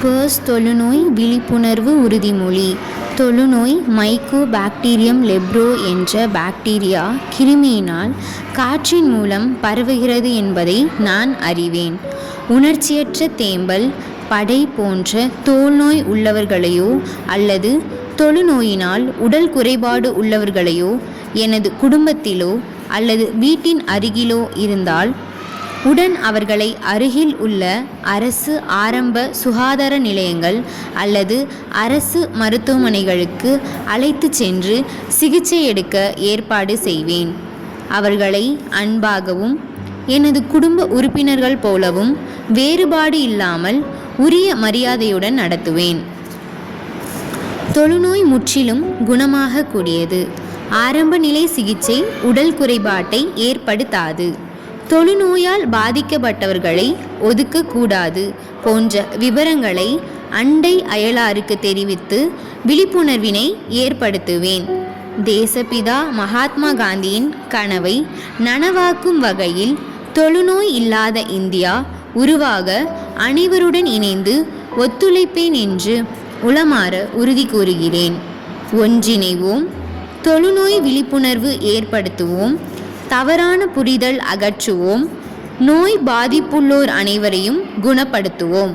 Purse தொழுநோய் விழிப்புணர்வு உறுதிமொழி. தொழுநோய் மைக்கோபாக்டீரியம் லெப்ரோ என்ற பாக்டீரியா கிருமியினால் காற்றின் மூலம் பரவுகிறது என்பதை நான் அறிவேன். உணர்ச்சியற்ற தேம்பல், படை போன்ற தோல்நோய் உள்ளவர்களையோ அல்லது தொழுநோயினால் உடல் குறைபாடு உள்ளவர்களையோ எனது குடும்பத்திலோ அல்லது வீட்டின் அருகிலோ இருந்தால் உடன் அவர்களை அருகில் உள்ள அரசு ஆரம்ப சுகாதார நிலையங்கள் அல்லது அரசு மருத்துவமனைகளுக்கு அழைத்து சென்று சிகிச்சை எடுக்க ஏற்பாடு செய்வேன். அவர்களை அன்பாகவும் எனது குடும்ப உறுப்பினர்கள் போலவும் வேறுபாடு இல்லாமல் உரிய மரியாதையுடன் நடத்துவேன். தொழுநோய் முற்றிலும் குணமாக கூடியது. ஆரம்ப நிலை சிகிச்சை உடல் குறைபாட்டை ஏற்படுத்தாது. தொழுநோயால் பாதிக்கப்பட்டவர்களை ஒதுக்கக்கூடாது போன்ற விவரங்களை அண்டை அயலாருக்கு தெரிவித்து விழிப்புணர்வினை ஏற்படுத்துவேன். தேசப்பிதா மகாத்மா காந்தியின் கனவை நனவாக்கும் வகையில் தொழுநோய் இல்லாத இந்தியா உருவாக அனைவருடன் இணைந்து ஒத்துழைப்பேன் என்று உளமாற உறுதி கூறுகிறேன். ஒன்றிணைவோம், தொழுநோய் விழிப்புணர்வு ஏற்படுத்துவோம், தவறான புரிதல் அகற்றுவோம், நோய் பாதிப்புள்ளோர் அனைவரையும் குணப்படுத்துவோம்.